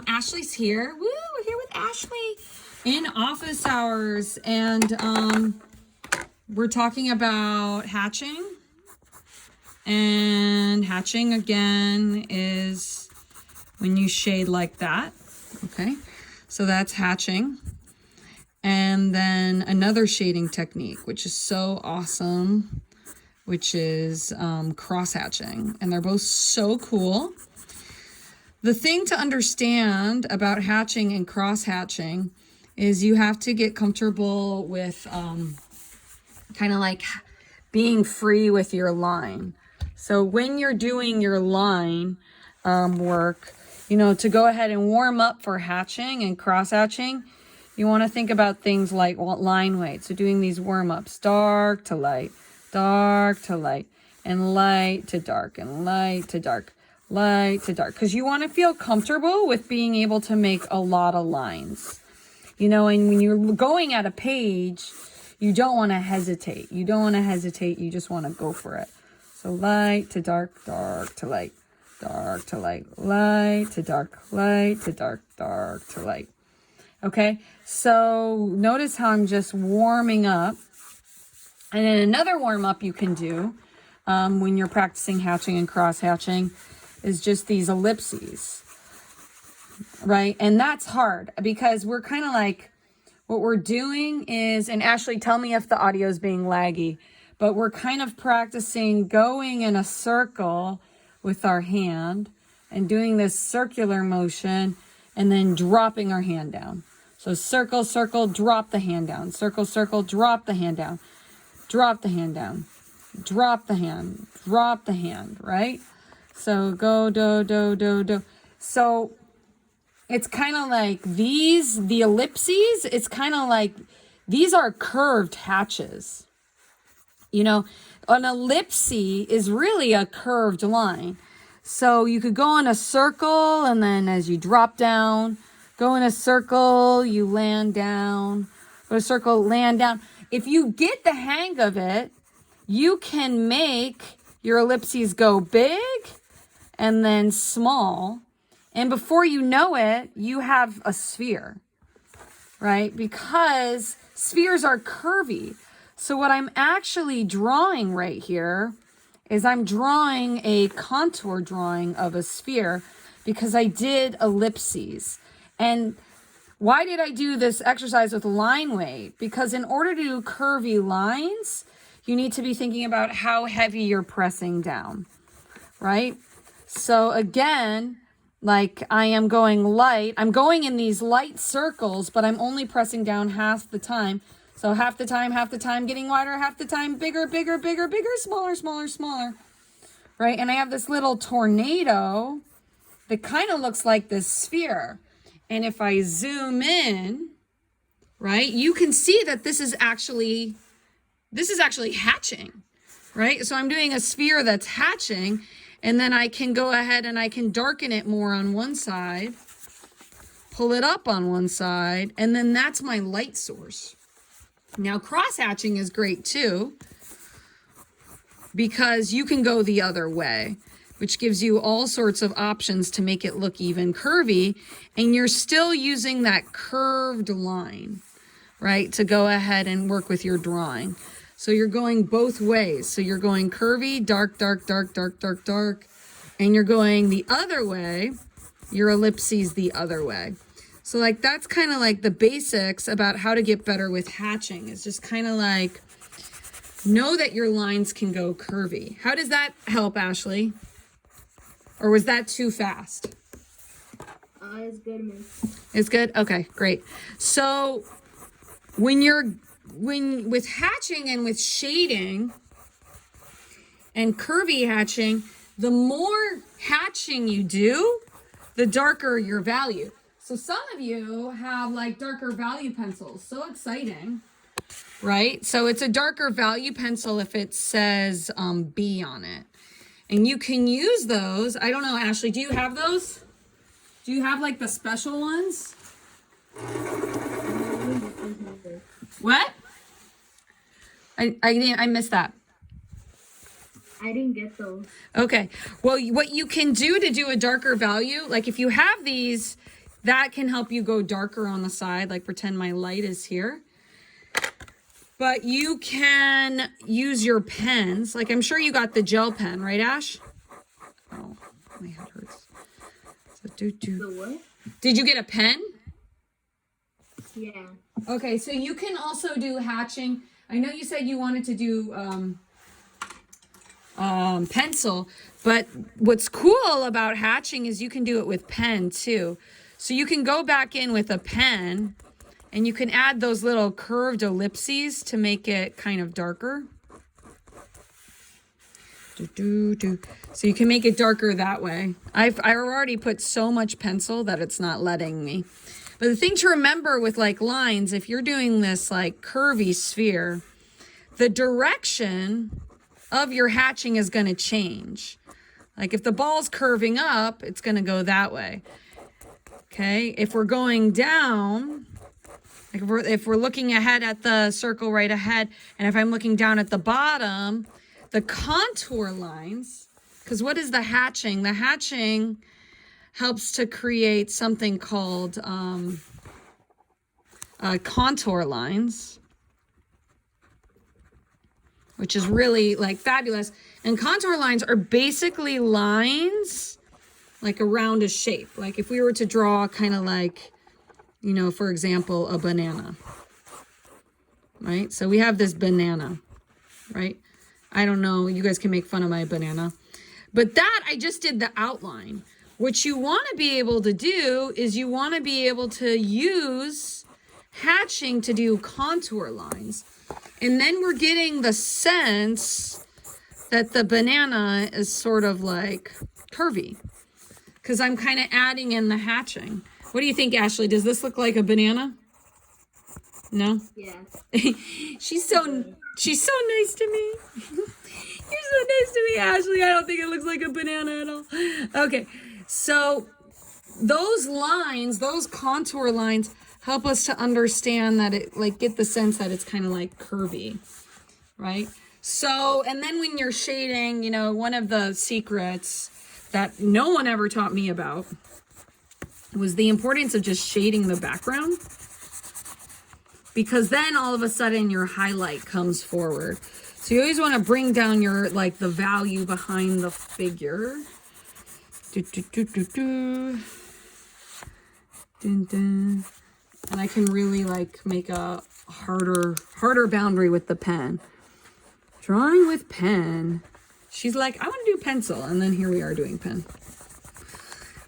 Ashley's here. Woo, we're here with Ashley in office hours. And we're talking about hatching. And hatching, again, is when you shade like that. Okay, so that's hatching. And then another shading technique, which is so awesome, which is cross hatching. And they're both so cool. The thing to understand about hatching and cross hatching is you have to get comfortable with kind of like being free with your line. So when you're doing your line work, you know, to go ahead and warm up for hatching and cross hatching, you want to think about things like line weight. So doing these warm-ups, dark to light, and light to dark, and light to dark, light to dark. Because you want to feel comfortable with being able to make a lot of lines. You know, and when you're going at a page, you don't want to hesitate. You don't want to hesitate. You just want to go for it. So light to dark, dark to light, dark to light, light to dark, light to dark, dark to light. Okay, so notice how I'm just warming up. And then another warm up you can do when you're practicing hatching and cross hatching is just these ellipses, right? And that's hard because we're kind of like, what we're doing is, and Ashley, tell me if the audio is being laggy, but we're kind of practicing going in a circle with our hand and doing this circular motion and then dropping our hand down. So circle, circle, drop the hand down. Circle, circle, drop the hand down. Drop the hand down. Drop the hand. Drop the hand, right? So go, do, do, do, do. So it's kind of like these, the ellipses, it's kind of like, these are curved hatches. You know, an ellipse is really a curved line. So you could go in a circle and then as you drop down, go in a circle, you land down. Go a circle, land down. If you get the hang of it, you can make your ellipses go big and then small. And before you know it, you have a sphere, right? Because spheres are curvy. So what I'm actually drawing right here is I'm drawing a contour drawing of a sphere because I did ellipses. And why did I do this exercise with line weight? Because in order to do curvy lines, you need to be thinking about how heavy you're pressing down, right? So again, like I am going light, I'm going in these light circles, but I'm only pressing down half the time. So half the time getting wider, half the time bigger, bigger, bigger, bigger, smaller, smaller, smaller, right? And I have this little tornado that kind of looks like this sphere. And if I zoom in, right, you can see that this is actually hatching, right? So I'm doing a sphere that's hatching, and then I can go ahead and I can darken it more on one side, pull it up on one side, and then that's my light source. Now, cross hatching is great too, because you can go the other way, which gives you all sorts of options to make it look even curvy, and you're still using that curved line, right, to go ahead and work with your drawing. So you're going both ways. So you're going curvy, dark, dark, dark, dark, dark, dark, and you're going the other way, your ellipses the other way. So like that's kind of like the basics about how to get better with hatching. It's just kind of like know that your lines can go curvy. How does that help, Ashley? Or was that too fast? It's good, man. It's good? Okay, great. So with hatching and with shading and curvy hatching, the more hatching you do, the darker your value. So some of you have like darker value pencils. So exciting, right? So it's a darker value pencil if it says B on it. And you can use those. I don't know, Ashley, do you have those? Do you have like the special ones? What? I missed that. I didn't get those. Okay. Well, what you can do to do a darker value, like if you have these, that can help you go darker on the side, like pretend my light is here. But you can use your pens. Like I'm sure you got the gel pen, right, Ash? Oh, my head hurts. So The what? Did you get a pen? Yeah. Okay, so you can also do hatching. I know you said you wanted to do pencil, but what's cool about hatching is you can do it with pen too. So you can go back in with a pen and you can add those little curved ellipses to make it kind of darker. So you can make it darker that way. I've already put so much pencil that it's not letting me. But the thing to remember with like lines, if you're doing this like curvy sphere, the direction of your hatching is going to change. Like if the ball's curving up, it's going to go that way. Okay, if we're going down, like if we're looking ahead at the circle right ahead, and if I'm looking down at the bottom, the contour lines, because what is the hatching? The hatching helps to create something called contour lines, which is really like fabulous. And contour lines are basically lines like around a shape. Like if we were to draw kind of like, you know, for example, a banana, right? So we have this banana, right? I don't know, you guys can make fun of my banana. But that, I just did the outline. What you want to be able to do is you want to be able to use hatching to do contour lines. And then we're getting the sense that the banana is sort of like curvy because I'm kind of adding in the hatching. What do you think, Ashley? Does this look like a banana? No? Yeah. She's so nice to me. You're so nice to me, Ashley. I don't think it looks like a banana at all. Okay, so those lines, those contour lines help us to understand that it, like, get the sense that it's kind of like curvy, right? So, and then when you're shading, you know, one of the secrets that no one ever taught me about was the importance of just shading the background, because then all of a sudden your highlight comes forward. So you always want to bring down your, like, the value behind the figure. Dun, dun. And I can really like make a harder boundary with the pen. Drawing with pen. She's like, I want to do pencil. And then here we are doing pen.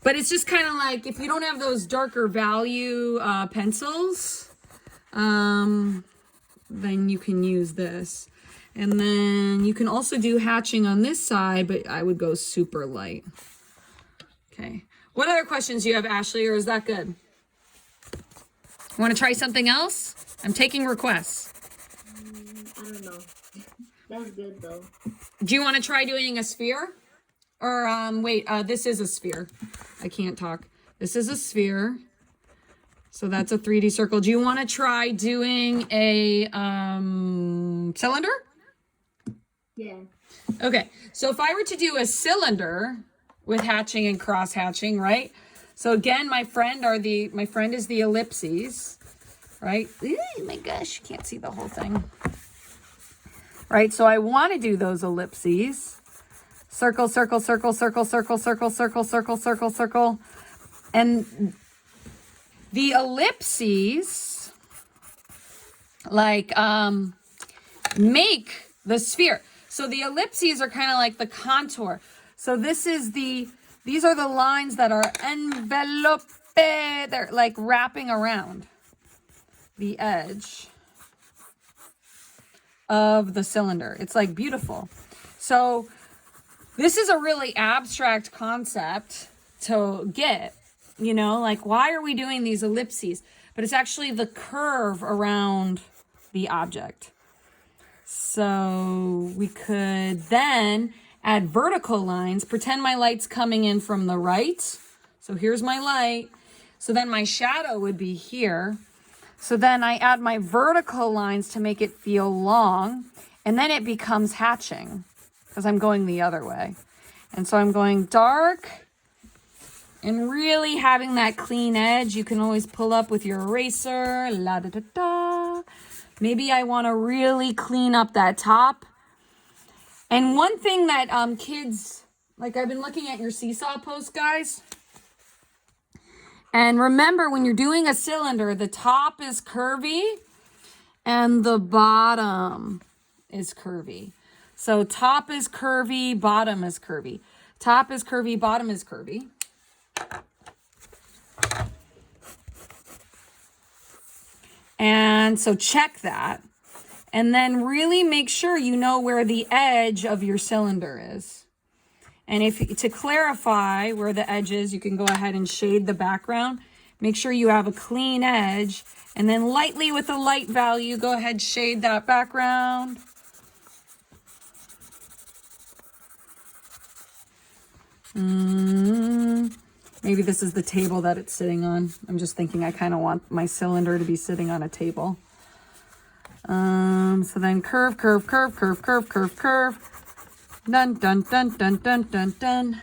But it's just kind of like, if you don't have those darker value pencils, then you can use this. And then you can also do hatching on this side, but I would go super light. Okay. What other questions do you have, Ashley, or is that good? Want to try something else? I'm taking requests. I don't know. That's good though. Do you want to try doing a sphere? Or, wait, this is a sphere. I can't talk. This is a sphere. So that's a 3D circle. Do you want to try doing a cylinder? Yeah. Okay, so if I were to do a cylinder with hatching and cross hatching, right? So again, my friend is the ellipses, right? Oh my gosh, you can't see the whole thing. Right, so I want to do those ellipses. Circle, circle, circle, circle, circle, circle, circle, circle, circle, circle. And the ellipses, like, make the sphere. So the ellipses are kind of like the contour. So these are the lines that are envelope. They're like wrapping around the edge of the cylinder. It's like beautiful. So this is a really abstract concept to get, you know, like, why are we doing these ellipses? But it's actually the curve around the object. So we could then add vertical lines. Pretend my light's coming in from the right. So here's my light. So then my shadow would be here. So then I add my vertical lines to make it feel long. And then it becomes hatching because I'm going the other way. And so I'm going dark, And really having that clean edge, you can always pull up with your eraser. La da da da. Maybe I want to really clean up that top. And one thing that kids, like I've been looking at your seesaw post, guys. And remember, when you're doing a cylinder, the top is curvy and the bottom is curvy. So top is curvy, bottom is curvy. Top is curvy, bottom is curvy. And so check that. And then really make sure you know where the edge of your cylinder is. And if to clarify where the edge is, you can go ahead and shade the background. Make sure you have a clean edge. And then lightly with a light value, go ahead, shade that background. Maybe this is the table that it's sitting on. I'm just thinking I kind of want my cylinder to be sitting on a table. So then curve, curve, curve, curve, curve, curve, curve. Dun, dun, dun, dun, dun, dun, dun.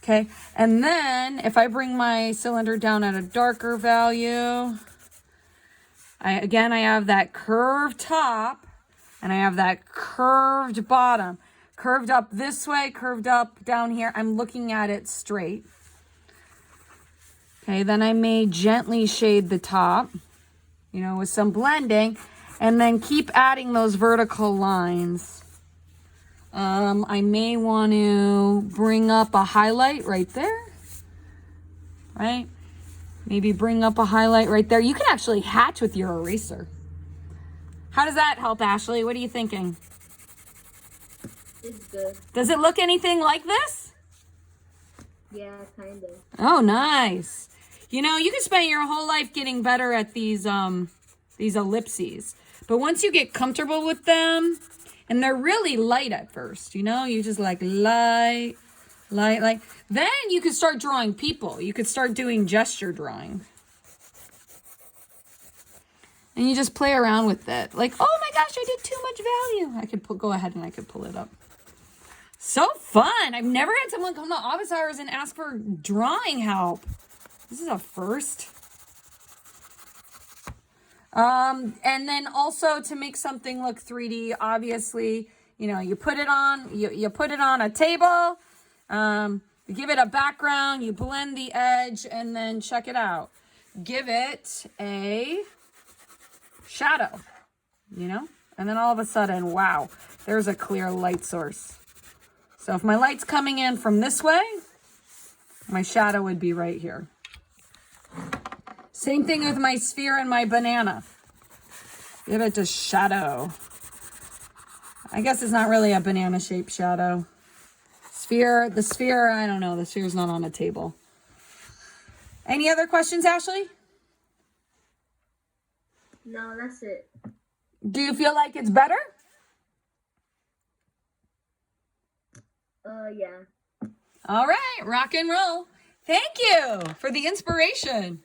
Okay, and then if I bring my cylinder down at a darker value, I have that curved top and I have that curved bottom. Curved up this way, curved up down here. I'm looking at it straight. Okay, then I may gently shade the top, with some blending, and then keep adding those vertical lines. I may want to bring up a highlight right there, right? Maybe bring up a highlight right there. You can actually hatch with your eraser. How does that help, Ashley? What are you thinking? It's good. Does it look anything like this? Yeah, kind of. Oh, nice. You can spend your whole life getting better at these ellipses. But once you get comfortable with them, and they're really light at first, you just like light. Then you could start drawing people. You could start doing gesture drawing. And you just play around with it. Like, oh my gosh, I did too much value. I could go ahead and I could pull it up. So fun. I've never had someone come to office hours and ask for drawing help. This is a first. And then also to make something look 3D, obviously, you put it on, you put it on a table, you give it a background, you blend the edge, and then check it out. Give it a shadow, and then all of a sudden, wow, there's a clear light source. So if my light's coming in from this way, my shadow would be right here. Same thing with my sphere and my banana. Give it a shadow. I guess it's not really a banana-shaped shadow. The sphere, I don't know. The sphere's not on a table. Any other questions, Ashley? No, that's it. Do you feel like it's better? Yeah. All right, rock and roll. Thank you for the inspiration.